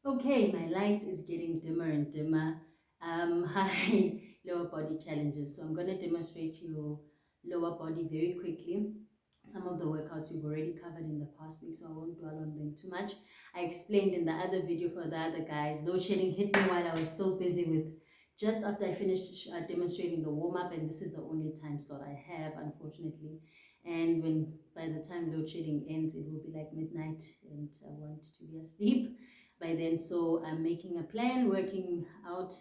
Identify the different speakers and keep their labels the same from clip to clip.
Speaker 1: Okay, my light is getting dimmer and dimmer. Hi, lower body challenges. So I'm going to demonstrate your lower body very quickly. Some of the workouts you've already covered in the past week, so I won't dwell on them too much. I explained in the other video for the other guys, load shedding hit me while I was still busy with just after I finished demonstrating the warm-up, and this is the only time slot I have, unfortunately. And when by the time load shedding ends, it will be like midnight and I want to be asleep by then. So I'm making a plan, working out,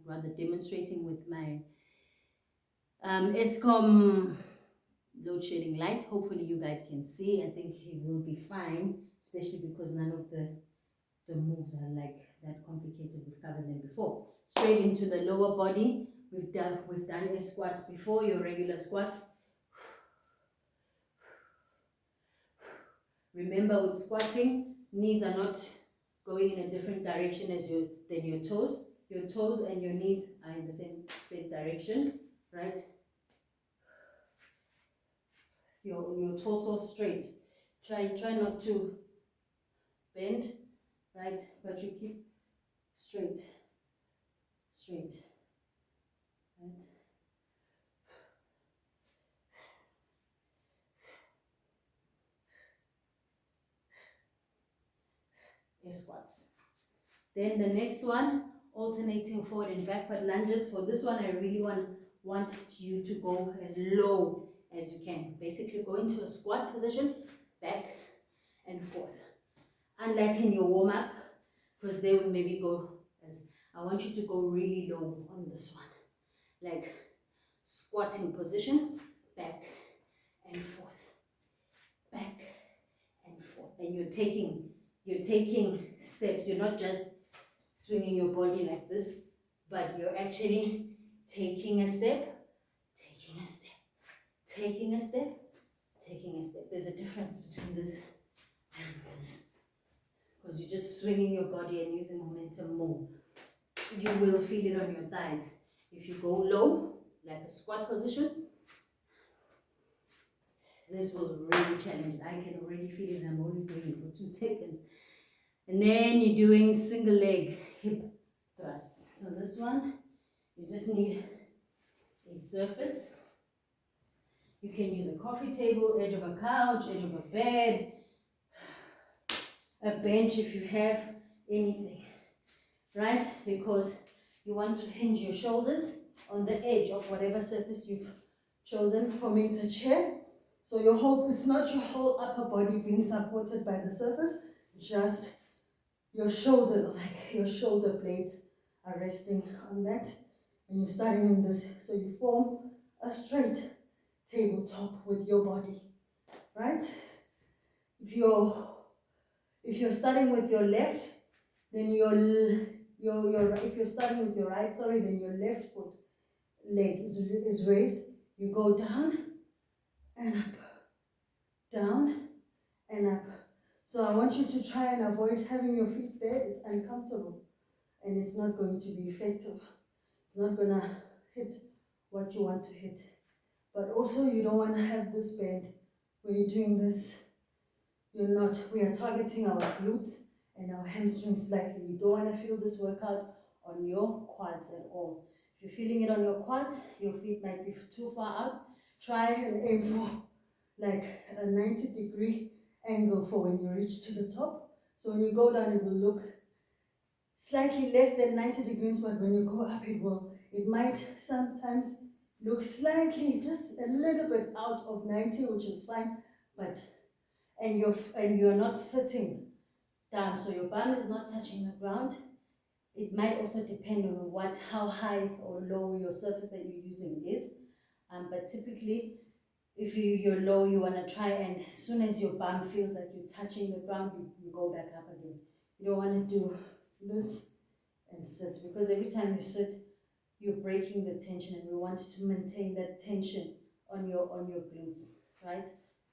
Speaker 1: rather demonstrating with my ESCOM load shedding light. Hopefully you guys can see. I think it will be fine, especially because none of the moves are like that complicated. We've covered them before. Straight into the lower body. We've done your squats before, your regular squats. Remember, with squatting, knees are not going in a different direction than your toes. Your toes and your knees are in the same direction, right? Your torso straight. Try not to bend, right? But you keep straight, right? Your squats. Then the next one, alternating forward and backward lunges. For this one, I really want you to go as low as you can. Basically, go into a squat position, back and forth. Unlike in your warm up, because they will maybe go as I want you to go really low on this one, like squatting position, back and forth, back and forth, and you're taking steps. You're not just swinging your body like this, but you're actually taking a step, taking a step, taking a step, taking a step. There's a difference between this and this, because you're just swinging your body and using momentum more. You will feel it on your thighs. If you go low, like a squat position, this will really challenge it. I can already feel it. I'm only doing it for 2 seconds. And then you're doing single leg hip thrusts. So this one, you just need a surface. You can use a coffee table, edge of a couch, edge of a bed, a bench if you have anything, right? Because you want to hinge your shoulders on the edge of whatever surface you've chosen. For me, it's a chair. So it's not your whole upper body being supported by the surface, just your shoulders, like your shoulder blades are resting on that. And you're starting in this, so you form a straight tabletop with your body, right? If you're starting with your left, then if you're starting with your right, then your left foot leg is raised. You go down and up, down and up. So I want you to try and avoid having your feet there. It's uncomfortable and it's not going to be effective. It's not gonna hit what you want to hit. But also you don't want to have this bend where you're doing this. We are targeting our glutes and our hamstrings slightly. You don't want to feel this workout on your quads at all. If you're feeling it on your quads, your feet might be too far out. Try and aim for like a 90-degree angle for when you reach to the top. So when you go down, it will look slightly less than 90 degrees, but when you go up, it might sometimes look slightly, just a little bit out of 90, which is fine, but and you're not sitting down, so your bum is not touching the ground. It might also depend on how high or low your surface that you're using is, but typically if you're low, you want to try, and as soon as your bum feels like you're touching the ground, you go back up again. You don't want to do this and sit, because every time you sit, you're breaking the tension, and we want to maintain that tension on your glutes, right?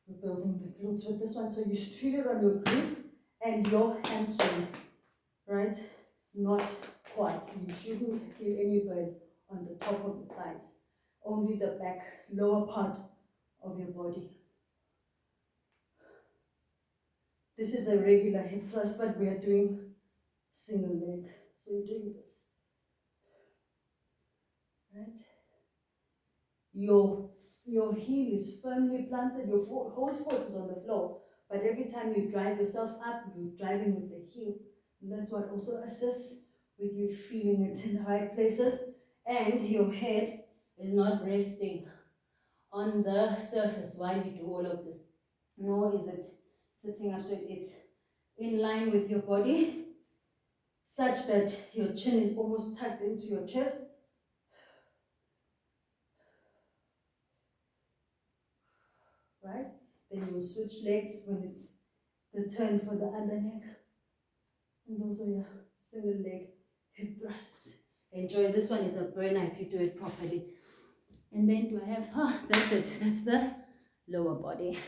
Speaker 1: We're building the glutes with this one, so you should feel it on your glutes and your hamstrings, right? Not quads. You shouldn't feel any burn on the top of the thighs, only the back, lower part of your body. This is a regular hip thrust, but we are doing single leg. So you're doing this, right? Your heel is firmly planted, your whole foot is on the floor, but every time you drive yourself up, you're driving with the heel. And that's what also assists with you feeling it in the right places, and your head is not resting on the surface while you do all of this, nor is it sitting up straight. It's in line with your body, such that your chin is almost tucked into your chest. Right? Then you will switch legs when it's the turn for the other leg. And those are your single leg hip thrusts. Enjoy. This one is a burner if you do it properly. And then do I have, that's it. That's the lower body.